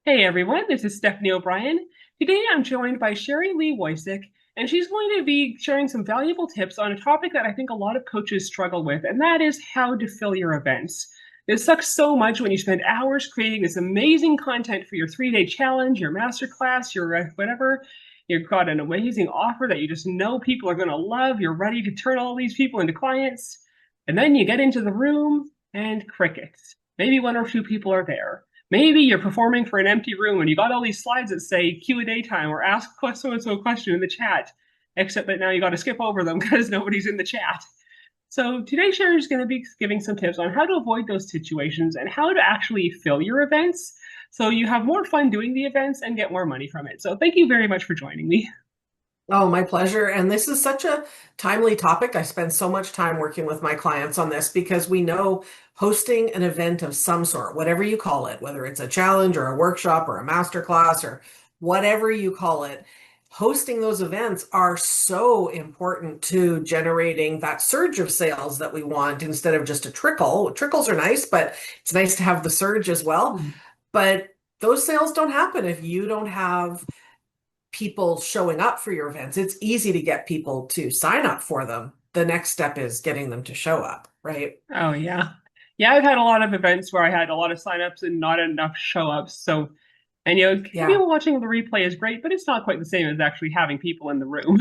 Hey everyone, this is Stephanie O'Brien. Today I'm joined by Sherri-Lee Woycik, and she's going to be sharing some valuable tips on a topic that I think a lot of coaches struggle with, and that is how to fill your events. It sucks so much when you spend hours creating this amazing content for your 3 day challenge, your masterclass, your whatever. You've got an amazing offer that you just know people are going to love. You're ready to turn all these people into clients. And then you get into the room and crickets. Maybe one or two people are there. Maybe you're performing for an empty room and you got all these slides that say Q&A time or ask so and so a question in the chat, except that now you got to skip over them because nobody's in the chat. So today, Sherry is going to be giving some tips on how to avoid those situations and how to actually fill your events so you have more fun doing the events and get more money from it. So thank you very much for joining me. Oh, my pleasure. And this is such a timely topic. I spend so much time working with my clients on this because we know hosting an event of some sort, whatever you call it, whether it's a challenge or a workshop or a masterclass or whatever you call it, hosting those events are so important to generating that surge of sales that we want instead of just a trickle. Trickles are nice, but it's nice to have the surge as well. But those sales don't happen if you don't have people showing up for your events. It's easy to get people to sign up for them. The next step is getting them to show up, right? Oh, yeah. Yeah, I've had a lot of events where I had a lot of signups and not enough show ups. So, and Yeah. people watching the replay is great, but it's not quite the same as actually having people in the room.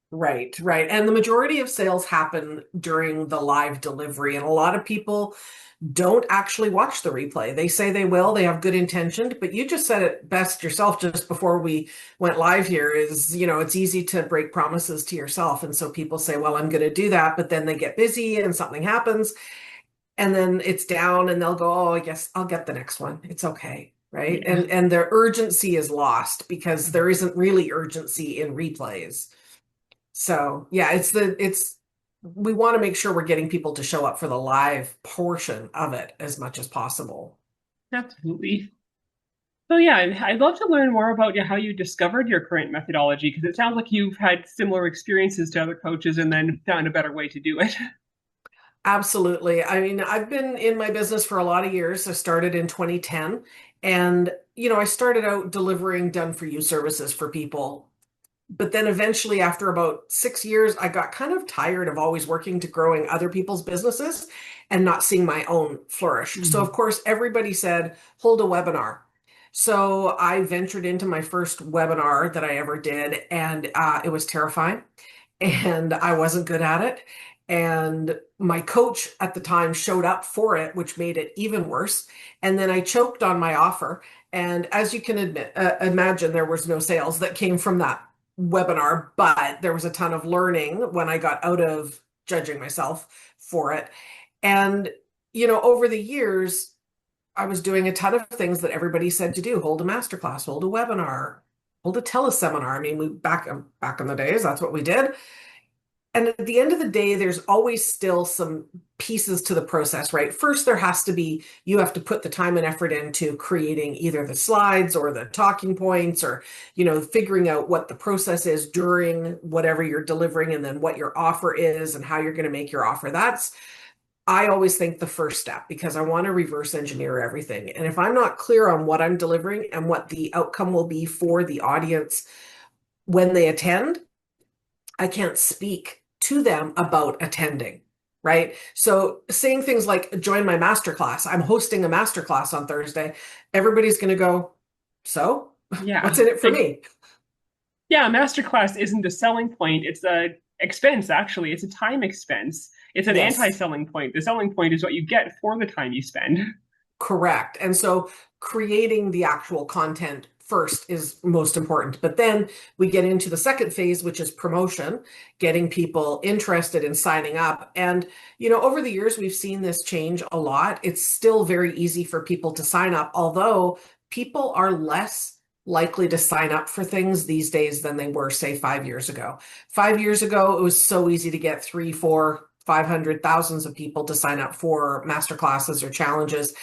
Right, right. And the majority of sales happen during the live delivery. And a lot of people don't actually watch the replay. They say they will, they have good intention, but you just said it best yourself just before we went live here is, it's easy to break promises to yourself. And so people say, well, I'm going to do that, but then they get busy and something happens and then it's down and they'll go, oh, I guess I'll get the next one. It's okay. Right. Yeah. And their urgency is lost because there isn't really urgency in replays. So yeah, we want to make sure we're getting people to show up for the live portion of it as much as possible. Absolutely. So yeah, and I'd love to learn more about how you discovered your current methodology because it sounds like you've had similar experiences to other coaches and then found a better way to do it. Absolutely. I mean, I've been in my business for a lot of years. I started in 2010 and I started out delivering done for you services for people. But then eventually, after about 6 years, I got kind of tired of always working to growing other people's businesses and not seeing my own flourish. So, of Mm. course, everybody said, hold a webinar. So I ventured into my first webinar that I ever did, and it was terrifying, and I wasn't good at it. And my coach at the time showed up for it, which made it even worse. And then I choked on my offer. And as you can imagine, there was no sales that came from that webinar, but there was a ton of learning when I got out of judging myself for it. And, over the years, I was doing a ton of things that everybody said to do: hold a masterclass, hold a webinar, hold a teleseminar. I mean, we back in the days, that's what we did. And at the end of the day, there's always still some pieces to the process, right? First, you have to put the time and effort into creating either the slides or the talking points or, figuring out what the process is during whatever you're delivering and then what your offer is and how you're going to make your offer. I always think, the first step because I want to reverse engineer everything. And if I'm not clear on what I'm delivering and what the outcome will be for the audience when they attend, I can't speak to them about attending, right? So saying things like, join my masterclass, I'm hosting a masterclass on Thursday, everybody's going to go, so Yeah. what's in it for me? Yeah, masterclass isn't a selling point. It's a expense, actually. It's a time expense. It's an Yes. anti-selling point. The selling point is what you get for the time you spend. Correct. And so creating the actual content first is most important. But then we get into the second phase, which is promotion, getting people interested in signing up. And, over the years, we've seen this change a lot. It's still very easy for people to sign up, although people are less likely to sign up for things these days than they were, say, 5 years ago. 5 years ago, it was so easy to get three, four, 500, thousands of people to sign up for master classes or challenges.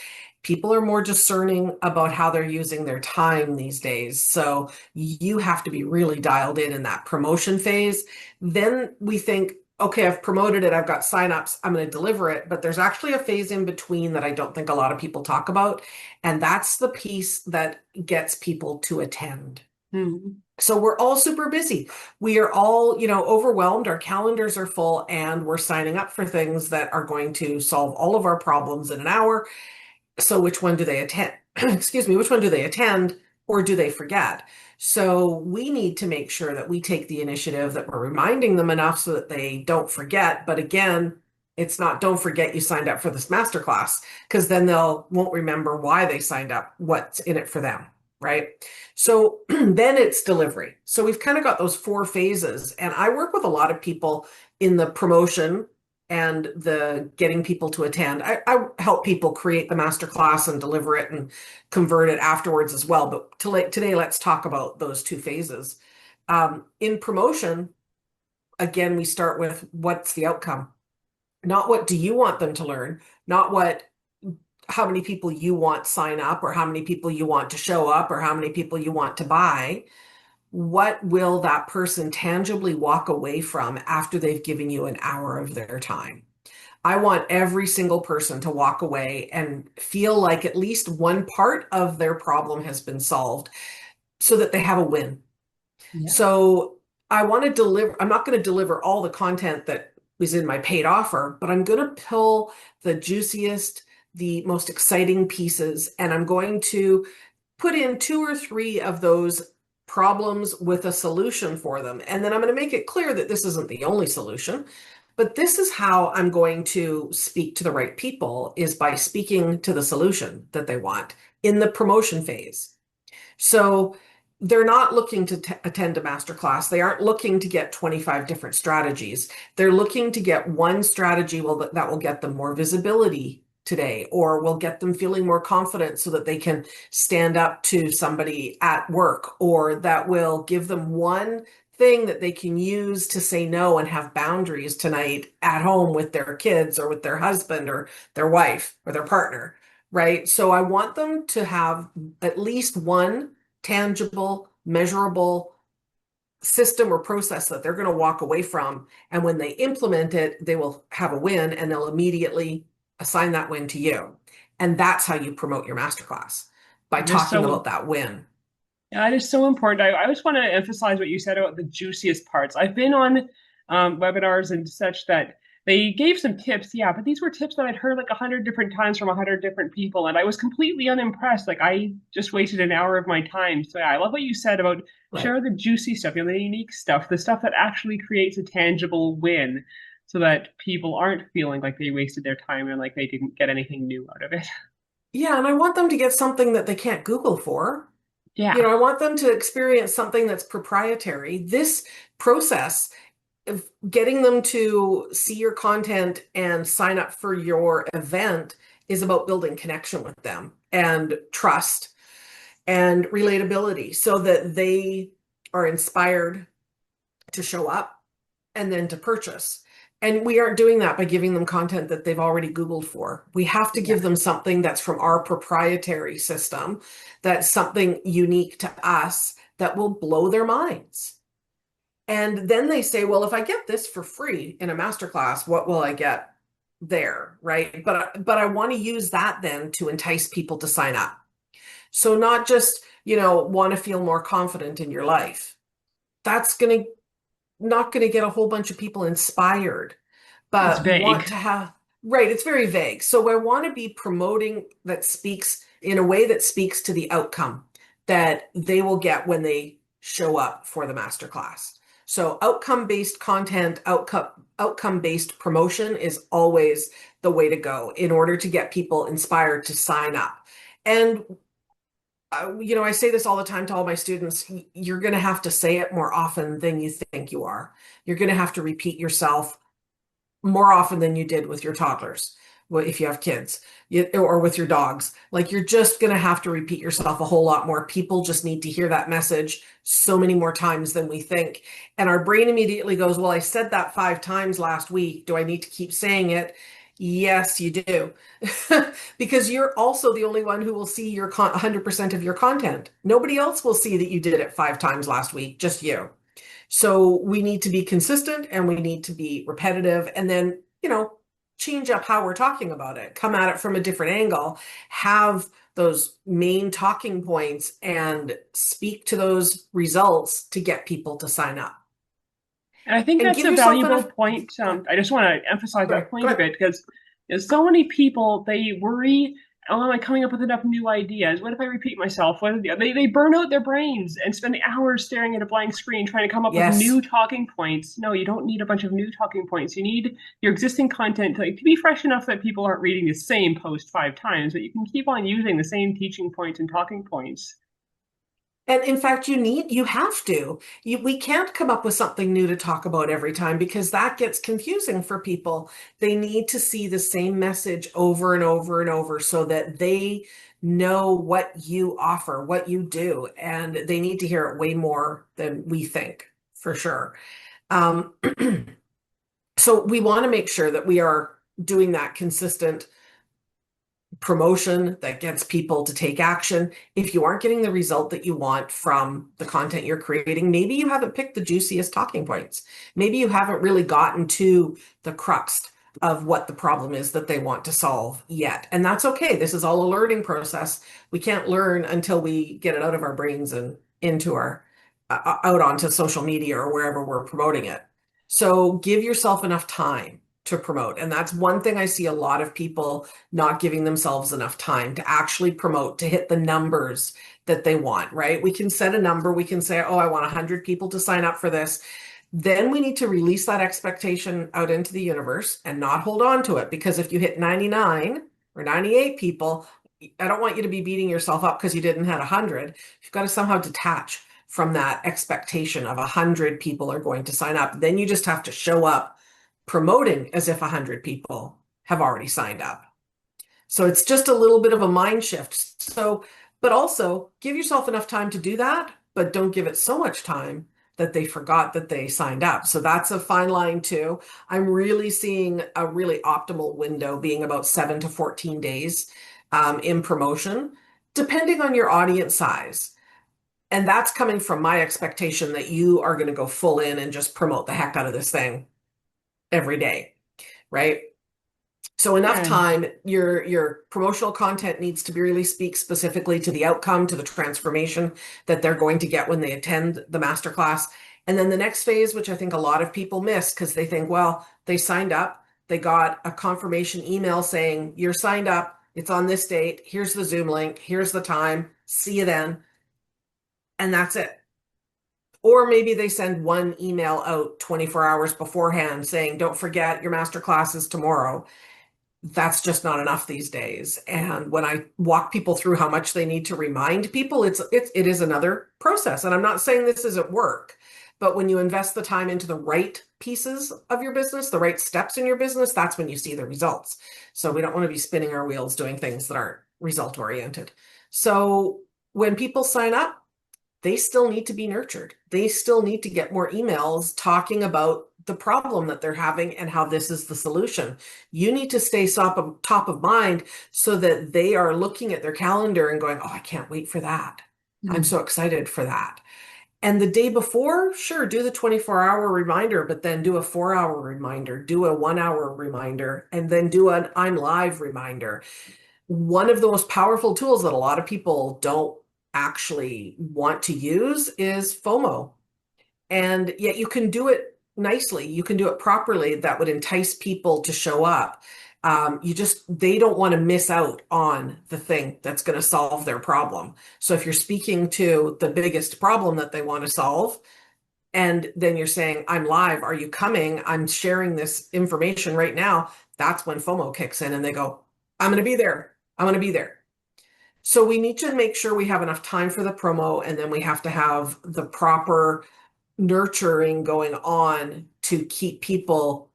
People are more discerning about how they're using their time these days. So you have to be really dialed in that promotion phase. Then we think, okay, I've promoted it, I've got signups, I'm going to deliver it. But there's actually a phase in between that I don't think a lot of people talk about. And that's the piece that gets people to attend. Hmm. So we're all super busy. We are all, overwhelmed. Our calendars are full, and we're signing up for things that are going to solve all of our problems in an hour. So which one do they attend? Excuse me, which one do they attend or do they forget? So we need to make sure that we take the initiative, that we're reminding them enough so that they don't forget. But again, it's not don't forget you signed up for this masterclass, because then they'll won't remember why they signed up, what's in it for them, right? So then it's delivery. So we've kind of got those four phases. And I work with a lot of people in the promotion and the getting people to attend. I help people create the master class and deliver it and convert it afterwards as well. But today, let's talk about those two phases. In promotion, again, we start with what's the outcome, not what do you want them to learn, not how many people you want sign up or how many people you want to show up or how many people you want to buy. What will that person tangibly walk away from after they've given you an hour of their time? I want every single person to walk away and feel like at least one part of their problem has been solved so that they have a win. Yeah. So I'm not going to deliver all the content that was in my paid offer, but I'm going to pull the juiciest, the most exciting pieces, and I'm going to put in two or three of those problems with a solution for them. And then I'm going to make it clear that this isn't the only solution, but this is how I'm going to speak to the right people, is by speaking to the solution that they want in the promotion phase. So they're not looking to attend a masterclass. They aren't looking to get 25 different strategies. They're looking to get one strategy that will get them more visibility today, or will get them feeling more confident so that they can stand up to somebody at work, or that will give them one thing that they can use to say no and have boundaries tonight at home with their kids or with their husband or their wife or their partner, right? So I want them to have at least one tangible, measurable system or process that they're going to walk away from. And when they implement it, they will have a win and they'll immediately assign that win to you. And that's how you promote your masterclass, by That is talking so about that win. Yeah, that is so important. I just want to emphasize what you said about the juiciest parts. I've been on webinars and such that they gave some tips, yeah, but these were tips that I'd heard like 100 different times from 100 different people, and I was completely unimpressed. Like I just wasted an hour of my time. So yeah, I love what you said about Right. share the juicy stuff, the unique stuff, the stuff that actually creates a tangible win, so that people aren't feeling like they wasted their time and like they didn't get anything new out of it. Yeah, and I want them to get something that they can't Google for. Yeah, I want them to experience something that's proprietary. This process of getting them to see your content and sign up for your event is about building connection with them and trust and relatability so that they are inspired to show up and then to purchase. And we aren't doing that by giving them content that they've already Googled for. We have to yeah. give them something that's from our proprietary system, that's something unique to us that will blow their minds. And then they say, well, if I get this for free in a masterclass, what will I get there? Right. But I want to use that then to entice people to sign up. So not just, want to feel more confident in your life. That's going to not going to get a whole bunch of people inspired, It's but vague. want to have, right, it's very vague. So I want to be promoting that speaks in a way that speaks to the outcome that they will get when they show up for the masterclass. So outcome-based content, outcome-based promotion is always the way to go in order to get people inspired to sign up. And I say this all the time to all my students, you're going to have to say it more often than you think you are. You're going to have to repeat yourself more often than you did with your toddlers, if you have kids, or with your dogs. Like you're just going to have to repeat yourself a whole lot more. People just need to hear that message so many more times than we think. And our brain immediately goes, well, I said that 5 times last week. Do I need to keep saying it? Yes, you do. Because you're also the only one who will see your 100% of your content. Nobody else will see that you did it 5 times last week, just you. So we need to be consistent and we need to be repetitive and then, change up how we're talking about it, come at it from a different angle, have those main talking points and speak to those results to get people to sign up. And I think And that's give a yourself valuable enough. point. Go ahead. I just want to emphasize Go that ahead. Go point a ahead. bit because there's so many people, they worry, oh, am I coming up with enough new ideas? What if I repeat myself? They burn out their brains and spend hours staring at a blank screen trying to come up with Yes. new talking points. No, you don't need a bunch of new talking points. You need your existing content to be fresh enough that people aren't reading the same post 5 times, but you can keep on using the same teaching points and talking points. And in fact, you have to. We can't come up with something new to talk about every time because that gets confusing for people. They need to see the same message over and over and over so that they know what you offer, what you do, and they need to hear it way more than we think, for sure. Um, so we want to make sure that we are doing that consistent promotion that gets people to take action. If you aren't getting the result that you want from the content you're creating, maybe you haven't picked the juiciest talking points. Maybe you haven't really gotten to the crux of what the problem is that they want to solve yet. And that's okay. This is all a learning process. We can't learn until we get it out of our brains and into our out onto social media or wherever we're promoting it. So give yourself enough time to promote. And that's one thing I see a lot of people not giving themselves enough time to actually promote, to hit the numbers that they want, right? We can set a number. We can say, oh, I want 100 people to sign up for this. Then we need to release that expectation out into the universe and not hold on to it. Because if you hit 99 or 98 people, I don't want you to be beating yourself up because you didn't hit 100. You've got to somehow detach from that expectation of 100 people are going to sign up. Then you just have to show up promoting as if 100 people have already signed up. So it's just a little bit of a mind shift. So, but also give yourself enough time to do that, but don't give it so much time that they forgot that they signed up. So that's a fine line too. I'm really seeing a really optimal window being about 7 to 14 days in promotion, depending on your audience size. And that's coming from my expectation that you are going to go full in and just promote the heck out of this thing every day, right? So enough Yeah. time, your promotional content needs to really speak specifically to the outcome, to the transformation that they're going to get when they attend the masterclass. And then the next phase, which I think a lot of people miss because they think, well, they signed up, they got a confirmation email saying you're signed up, it's on this date, here's the Zoom link, here's the time, see you then, and that's it. Or maybe they send one email out 24 hours beforehand saying, don't forget your masterclass is tomorrow. That's just not enough these days. And when I walk people through how much they need to remind people, it is another process. And I'm not saying this isn't work, but when you invest the time into the right pieces of your business, the right steps in your business, that's when you see the results. So we don't want to be spinning our wheels doing things that aren't result oriented. So when people sign up, they still need to be nurtured. They still need to get more emails talking about the problem that they're having and how this is the solution. You need to stay top of mind so that they are looking at their calendar and going, oh, I can't wait for that. I'm Mm. so excited for that. And the day before, sure, do the 24-hour reminder, but then do a 4-hour reminder, do a 1-hour reminder, and then do an I'm live reminder. One of the most powerful tools that a lot of people don't actually want to use is FOMO. And yet you can do it nicely. You can do it properly that would entice people to show up. They don't want to miss out on the thing that's going to solve their problem. So if you're speaking to the biggest problem that they want to solve, and then you're saying, I'm live, are you coming? I'm sharing this information right now. That's when FOMO kicks in and they go, I'm going to be there. I'm going to be there. So we need to make sure we have enough time for the promo, and then we have to have the proper nurturing going on to keep people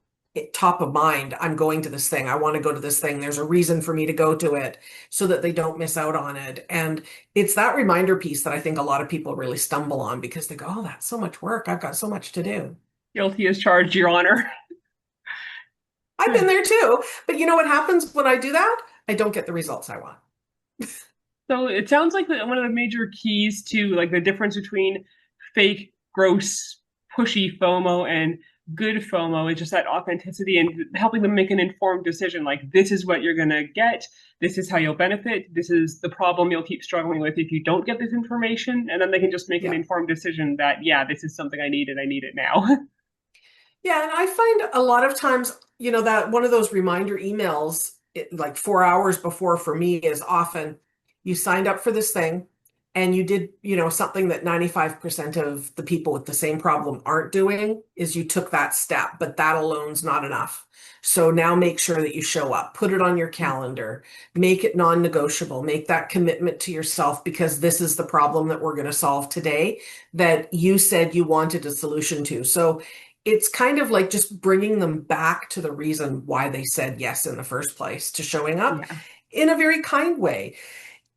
top of mind. I'm going to this thing. I want to go to this thing. There's a reason for me to go to it so that they don't miss out on it. And it's that reminder piece that I think a lot of people really stumble on because they go, oh, that's so much work. I've got so much to do. Guilty as charged, Your Honor. I've been there too. But you know what happens when I do that? I don't get the results I want. So it sounds like one of the major keys to like the difference between fake, gross pushy FOMO and good FOMO is just that authenticity and helping them make an informed decision. Like, this is what you're going to get. This is how you'll benefit. This is the problem you'll keep struggling with if you don't get this information. And then they can just make an Yeah. informed decision that, yeah, this is something I need and I need it now. Yeah, and I find a lot of times, that one of those reminder emails, like 4 hours before for me is often you signed up for this thing and you did, something that 95% of the people with the same problem aren't doing is you took that step, but that alone's not enough. So now make sure that you show up, put it on your calendar, make it non-negotiable, make that commitment to yourself because this is the problem that we're going to solve today that you said you wanted a solution to. So it's kind of like just bringing them back to the reason why they said yes in the first place to showing up Yeah, in a very kind way,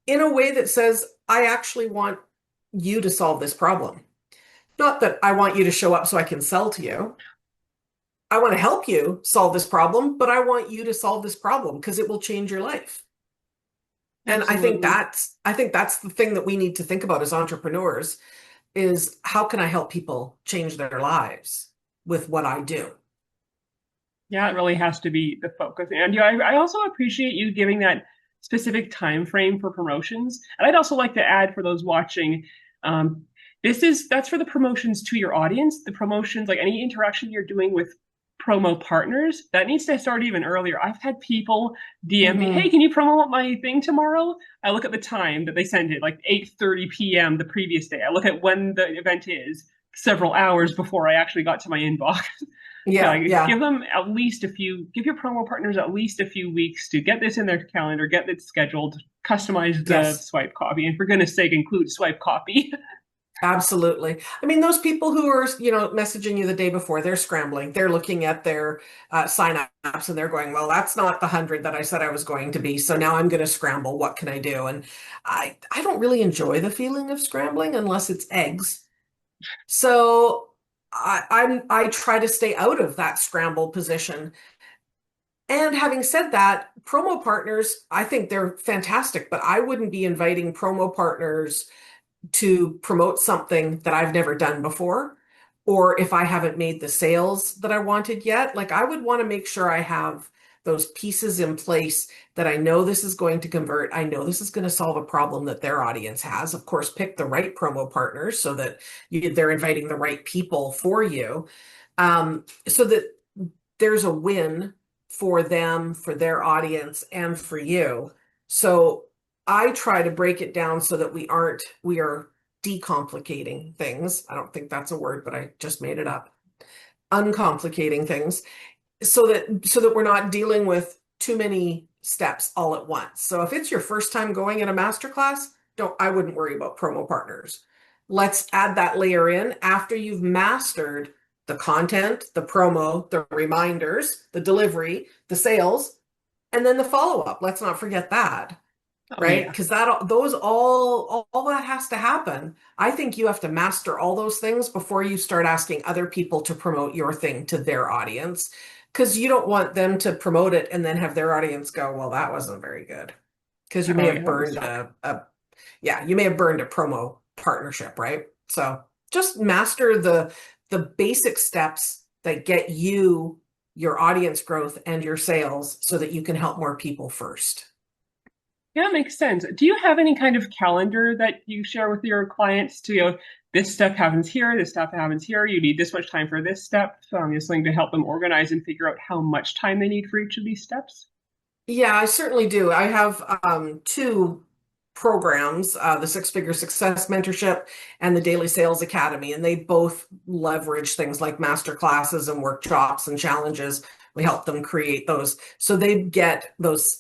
in a way that says, I actually want you to solve this problem. Not that I want you to show up so I can sell to you. I want to help you solve this problem, but I want you to solve this problem because it will change your life. And I think absolutely. that's the thing that we need to think about as entrepreneurs is how can I help people change their lives with what I do? Yeah, it really has to be the focus. And I also appreciate you giving that specific time frame for promotions. And I'd also like to add for those watching, that's for the promotions to your audience. The promotions, like any interaction you're doing with promo partners, that needs to start even earlier. I've had people DM me, "Hey, Hmm. can you promote my thing tomorrow?" I look at the time that they send it, like 8:30 p.m. the previous day. I look at when the event is several hours before I actually got to my inbox. Yeah, Yeah, like, yeah, give your promo partners at least a few weeks to get this in their calendar, get it scheduled, customize the yes. swipe copy, and for goodness sake, include swipe copy. Absolutely. I mean, those people who are, messaging you the day before, they're scrambling. They're looking at their sign-ups and they're going, well, that's not the 100 that I said I was going to be. So now I'm going to scramble. What can I do? And I don't really enjoy the feeling of scrambling unless it's eggs. So I try to stay out of that scramble position. And having said that, promo partners, I think they're fantastic, but I wouldn't be inviting promo partners to promote something that I've never done before, or if I haven't made the sales that I wanted yet, like I would want to make sure I have those pieces in place that I know this is going to convert. I know this is going to solve a problem that their audience has. Of course, pick the right promo partners so that they're inviting the right people for you, so that there's a win for them, for their audience, and for you. So I try to break it down so that we are decomplicating things. I don't think that's a word, but I just made it up. Uncomplicating things so that we're not dealing with too many steps all at once. So if it's your first time going in a masterclass, I wouldn't worry about promo partners. Let's add that layer in after you've mastered the content, the promo, the reminders, the delivery, the sales, and then the follow-up. Let's not forget that, Oh right? yeah. Because all that has to happen. I think you have to master all those things before you start asking other people to promote your thing to their audience. Because you don't want them to promote it and then have their audience go, well, that wasn't very good. Because you may Oh have yeah, that would burned suck. you may have burned a promo partnership, right? So just master the basic steps that get you your audience growth and your sales so that you can help more people first. Yeah, it makes sense. Do you have any kind of calendar that you share with your clients to, this step happens here, this step happens here, you need this much time for this step? Just something to help them organize and figure out how much time they need for each of these steps? Yeah, I certainly do. I have two programs, the Six Figure Success Mentorship and the Daily Sales Academy, and they both leverage things like master classes and workshops and challenges. We help them create those. So they get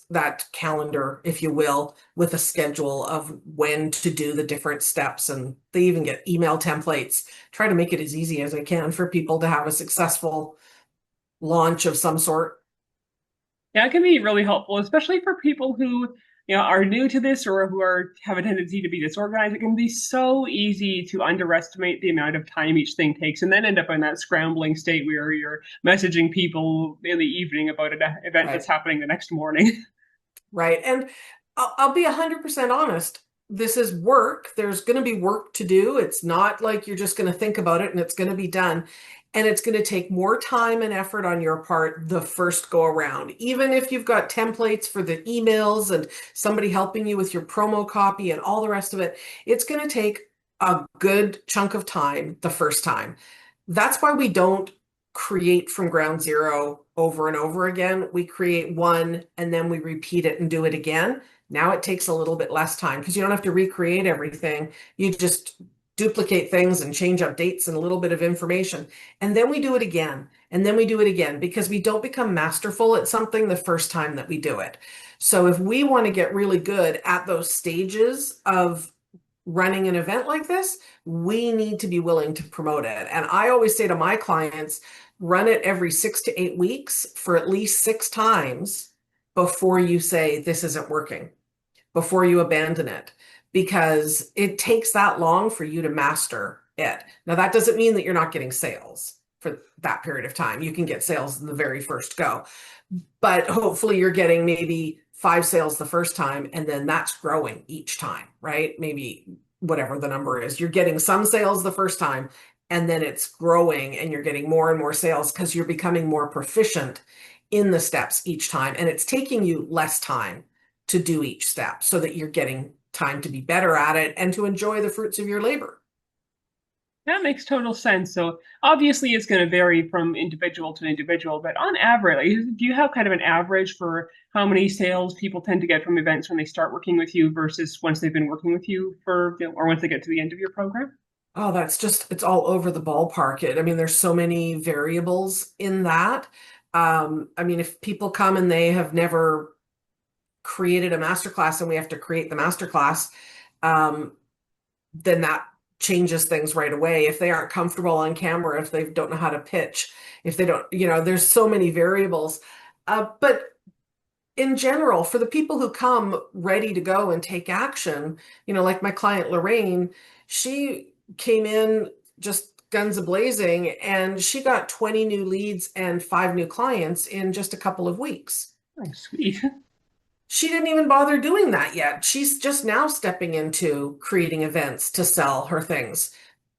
that calendar, if you will, with a schedule of when to do the different steps. And they even get email templates. Try to make it as easy as I can for people to have a successful launch of some sort. Yeah, it can be really helpful, especially for people who, are new to this or who have a tendency to be disorganized. It can be so easy to underestimate the amount of time each thing takes and then end up in that scrambling state where you're messaging people in the evening about an event that's Right. happening the next morning. Right. And I'll be 100% honest. this is work. There's going to be work to do. It's not like you're just going to think about it and it's going to be done. And it's going to take more time and effort on your part the first go around. Even if you've got templates for the emails and somebody helping you with your promo copy and all the rest of it, it's going to take a good chunk of time the first time. That's why we don't create from ground zero over and over again. We create one and then we repeat it and do it again. Now it takes a little bit less time because you don't have to recreate everything. You just duplicate things and change up dates and a little bit of information. And then we do it again. And then we do it again because we don't become masterful at something the first time that we do it. So if we want to get really good at those stages of running an event like this, we need to be willing to promote it. And I always say to my clients, run it every 6 to 8 weeks for at least 6 times before you say this isn't working, before you abandon it, because it takes that long for you to master it. Now, that doesn't mean that you're not getting sales for that period of time. You can get sales in the very first go, but hopefully you're getting maybe 5 sales the first time, and then that's growing each time, right? Maybe whatever the number is, you're getting some sales the first time, and then it's growing and you're getting more and more sales because you're becoming more proficient in the steps each time. And it's taking you less time to do each step so that you're getting time to be better at it and to enjoy the fruits of your labor. That makes total sense. So obviously it's going to vary from individual to individual, but on average, like, do you have kind of an average for how many sales people tend to get from events when they start working with you versus once they've been working with you for, or once they get to the end of your program? Oh, that's just, it's all over the ballpark. I mean, there's so many variables in that. I mean, if people come and they have never created a masterclass and we have to create the masterclass, um, then that changes things right away. If they aren't comfortable on camera, if they don't know how to pitch, if they don't, there's so many variables. But in general, for the people who come ready to go and take action, like my client Lorraine, she came in just guns a-blazing and she got 20 new leads and 5 new clients in just a couple of weeks. Oh, sweet. She didn't even bother doing that yet. She's just now stepping into creating events to sell her things.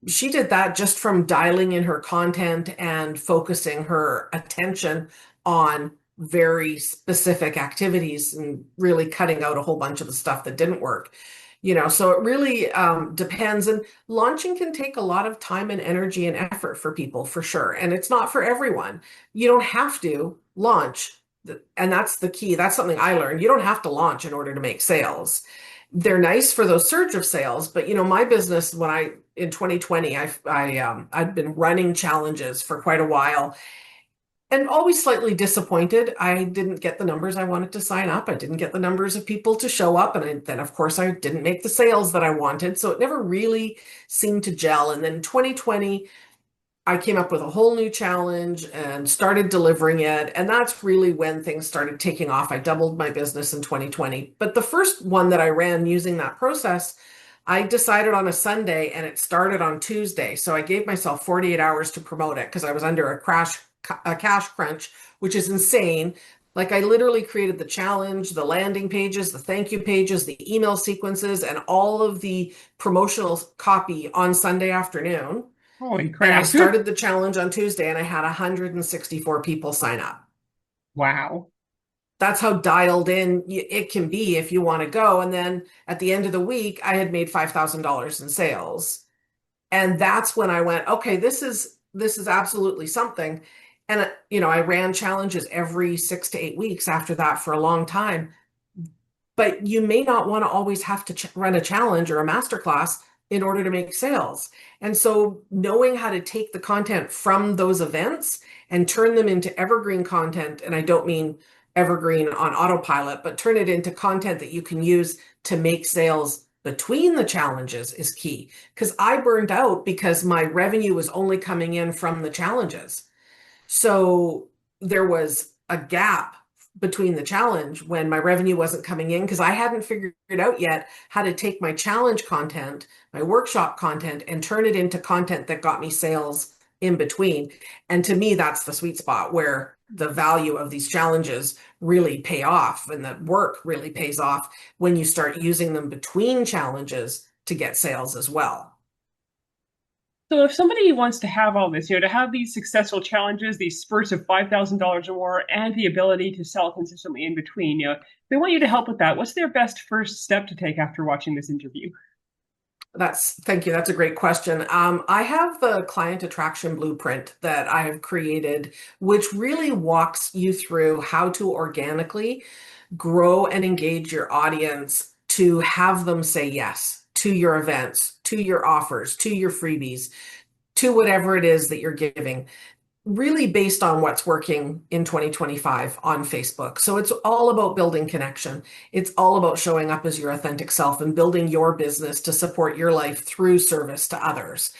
She did that just from dialing in her content and focusing her attention on very specific activities and really cutting out a whole bunch of the stuff that didn't work. So it really depends. And launching can take a lot of time and energy and effort for people, for sure. And it's not for everyone. You don't have to launch. And that's the key. That's something I learned. You don't have to launch in order to make sales. They're nice for those surge of sales, but my business, in 2020, I'd been running challenges for quite a while and always slightly disappointed. I didn't get the numbers I wanted to sign up. I didn't get the numbers of people to show up. And then, of course, I didn't make the sales that I wanted. So it never really seemed to gel. And then 2020, I came up with a whole new challenge and started delivering it. And that's really when things started taking off. I doubled my business in 2020. But the first one that I ran using that process, I decided on a Sunday and it started on Tuesday. So I gave myself 48 hours to promote it because I was under a cash crunch, which is insane. Like I literally created the challenge, the landing pages, the thank you pages, the email sequences, and all of the promotional copy on Sunday afternoon. Holy And I crap. started the challenge on Tuesday and I had 164 people sign up. Wow. That's how dialed in it can be if you want to go. And then at the end of the week, I had made $5,000 in sales. And that's when I went, okay, this is absolutely something. And I ran challenges every 6 to 8 weeks after that for a long time. But you may not want to always have to run a challenge or a masterclass in order to make sales. And so knowing how to take the content from those events and turn them into evergreen content, and I don't mean evergreen on autopilot, but turn it into content that you can use to make sales between the challenges is key. Because I burned out because my revenue was only coming in from the challenges. So there was a gap between the challenge when my revenue wasn't coming in because I hadn't figured out yet how to take my challenge content, my workshop content, and turn it into content that got me sales in between. And to me, that's the sweet spot where the value of these challenges really pay off and that work really pays off when you start using them between challenges to get sales as well. So if somebody wants to have all this, to have these successful challenges, these spurts of $5,000 or more, and the ability to sell consistently in between, if they want you to help with that, what's their best first step to take after watching this interview? Thank you. That's a great question. I have the client attraction blueprint that I have created, which really walks you through how to organically grow and engage your audience to have them say yes to your events, to your offers, to your freebies, to whatever it is that you're giving, really based on what's working in 2025 on Facebook. So it's all about building connection. It's all about showing up as your authentic self and building your business to support your life through service to others,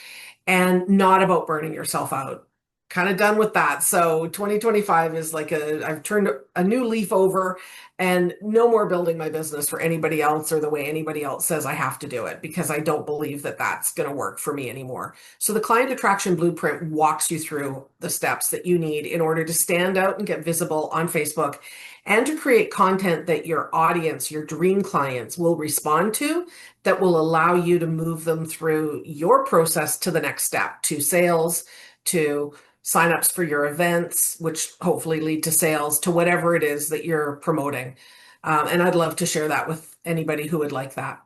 and not about burning yourself out. Kind of done with that. So 2025 is like I've turned a new leaf over, and no more building my business for anybody else or the way anybody else says I have to do it, because I don't believe that that's going to work for me anymore. So the client attraction blueprint walks you through the steps that you need in order to stand out and get visible on Facebook and to create content that your audience, your dream clients will respond to, that will allow you to move them through your process to the next step, to sales, to signups for your events, which hopefully lead to sales, to whatever it is that you're promoting. And I'd love to share that with anybody who would like that.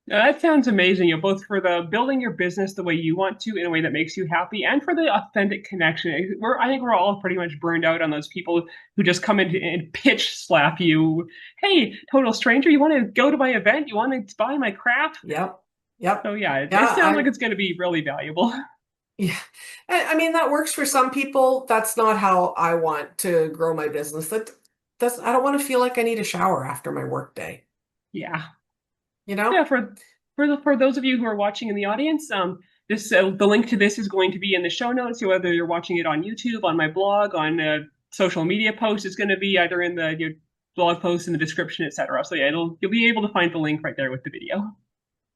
Now, that sounds amazing, both for the building your business the way you want to in a way that makes you happy and for the authentic connection. I think we're all pretty much burned out on those people who just come in and pitch slap you. Hey, total stranger, you want to go to my event? You want to buy my crap? Yep. Yep. So yeah, it Yeah, sounds like it's going to be really valuable. yeah. I mean, that works for some people. That's not how I want to grow my business. I don't want to feel like I need a shower after my work day, Yeah. you know? Yeah, for those of you who are watching in the audience, this the link to this is going to be in the show notes. So whether you're watching it on YouTube, on my blog, on social media posts, it's going to be either in the your blog post in the description, etc. So yeah, you'll be able to find the link right there with the video.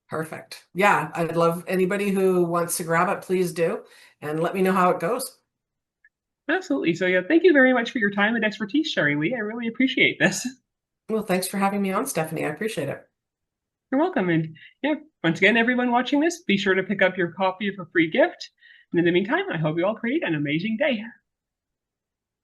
Perfect. Yeah, I'd love anybody who wants to grab it, please do, and let me know how it goes. Absolutely. So yeah, thank you very much for your time and expertise, Sherri-Lee. I really appreciate this. Well, thanks for having me on, Stephanie. I appreciate it. You're welcome. And yeah, once again, everyone watching this, be sure to pick up your copy of a free gift. And in the meantime, I hope you all create an amazing day.